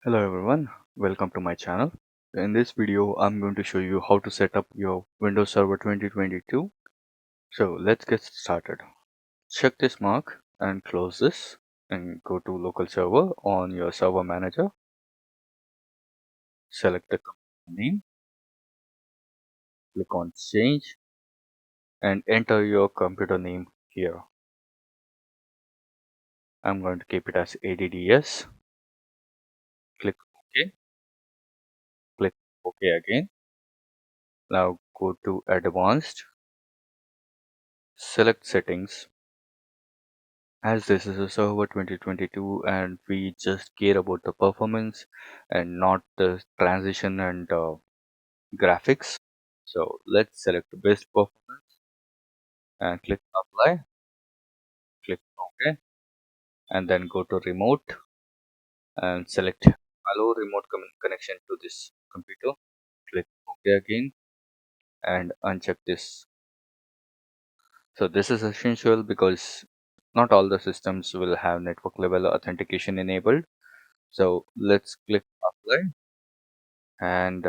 Hello everyone, welcome to my channel. In this video, I'm going to show you how to set up your Windows Server 2022. So let's get started. Check this mark and close this and go to local server on your server manager. Select the company name, click on change and enter your computer name here. I'm going to keep it as ADDS. Click OK, click OK again. Now go to advanced, select settings. As this is a server 2022 and we just care about the performance and not the transition and graphics, so let's select the best performance and click apply, click OK, and then go to remote and select allow remote connection to this computer. Click OK again and uncheck this. So this is essential because not all the systems will have network level authentication enabled. So let's click apply and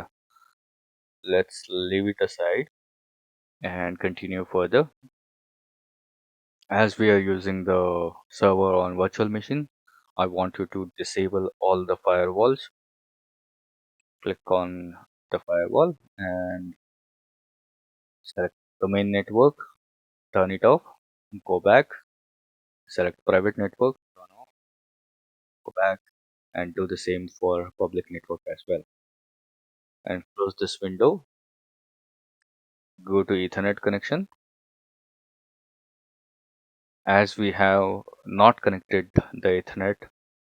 let's leave it aside and continue further. As we are using the server on virtual machine, I want you to disable all the firewalls. Click on the firewall and select domain network, turn it off, go back, select private network, turn off, go back, and do the same for public network as well. And close this window, go to Ethernet connection. As we have not connected the Ethernet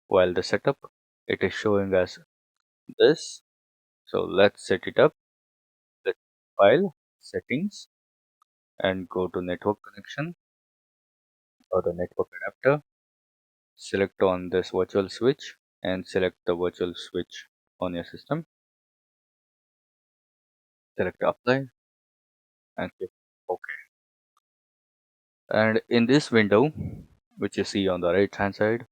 while the setup, it is showing us this. So let's set it up. Click File, Settings, and go to Network Connection or the network adapter. Select on this virtual switch and select the virtual switch on your system. Select Apply and click OK. And in this window, which you see on the right hand side,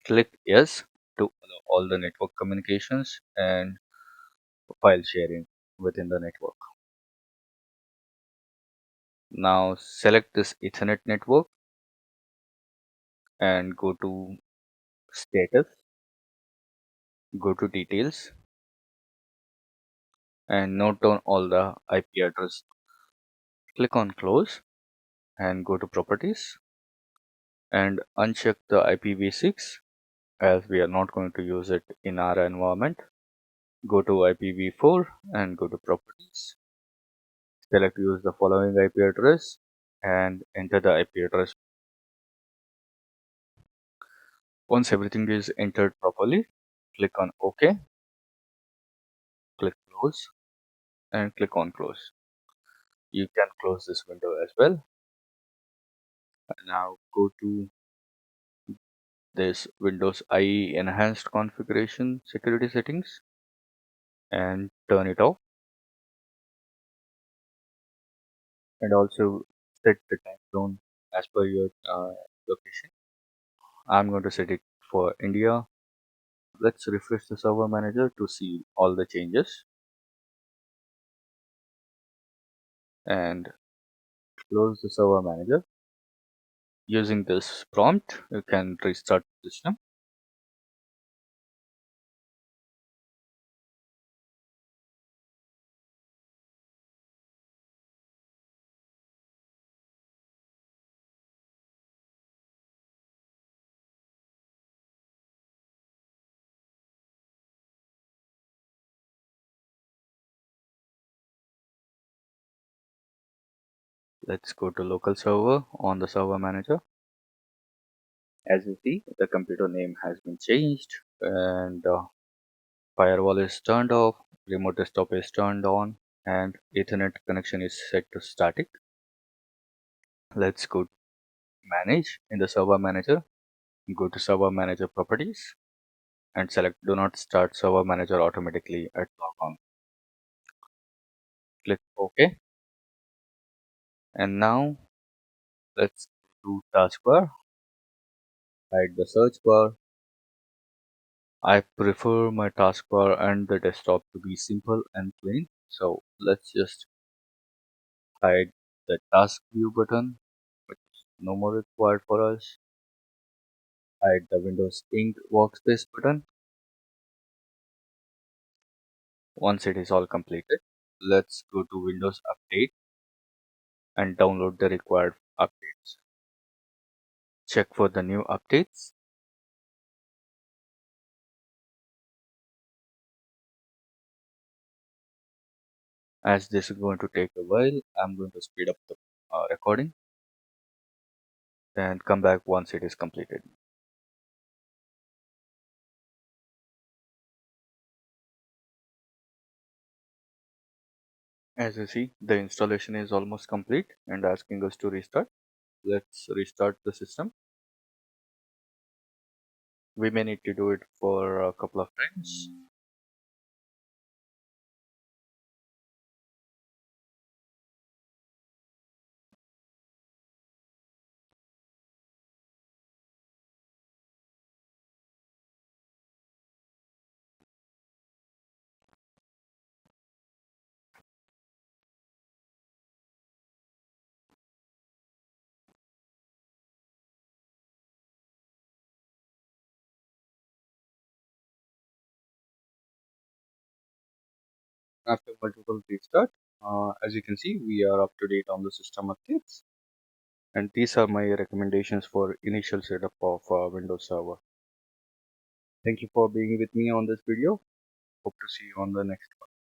click Yes to allow all the network communications and file sharing within the network. Now select this Ethernet network and go to Status, go to Details, and note down all the IP address. Click on Close and go to Properties and uncheck the IPv6 as we are not going to use it in our environment. Go to IPv4 and go to Properties. Select Use the following IP address and enter the IP address. Once everything is entered properly, click on OK, click Close, and click on Close. You can close this window as well. Now go to this Windows IE Enhanced Configuration Security Settings and turn it off, and also set the time zone as per your location. I'm going to set it for India. Let's refresh the server manager to see all the changes and close the server manager. Using this prompt, you can restart the system. Let's go to local server on the server manager. As you see, the computer name has been changed and firewall is turned off, remote desktop is turned on, and Ethernet connection is set to static. Let's go to manage in the server manager. Go to server manager properties and select do not start server manager automatically at logon. Click OK. And now let's do taskbar, hide the search bar, I prefer my taskbar and the desktop to be simple and clean. So let's just hide the task view button, which is no more required for us. Hide the Windows Ink workspace button. Once it is all completed, let's go to Windows Update and download the required updates. Check for the new updates. As this is going to take a while, I'm going to speed up the recording and come back once it is completed. As you see, the installation is almost complete and asking us to restart. Let's restart the system. We may need to do it for a couple of times. After multiple restart, as you can see, we are up to date on the system updates. And these are my recommendations for initial setup of Windows Server. Thank you for being with me on this video. Hope to see you on the next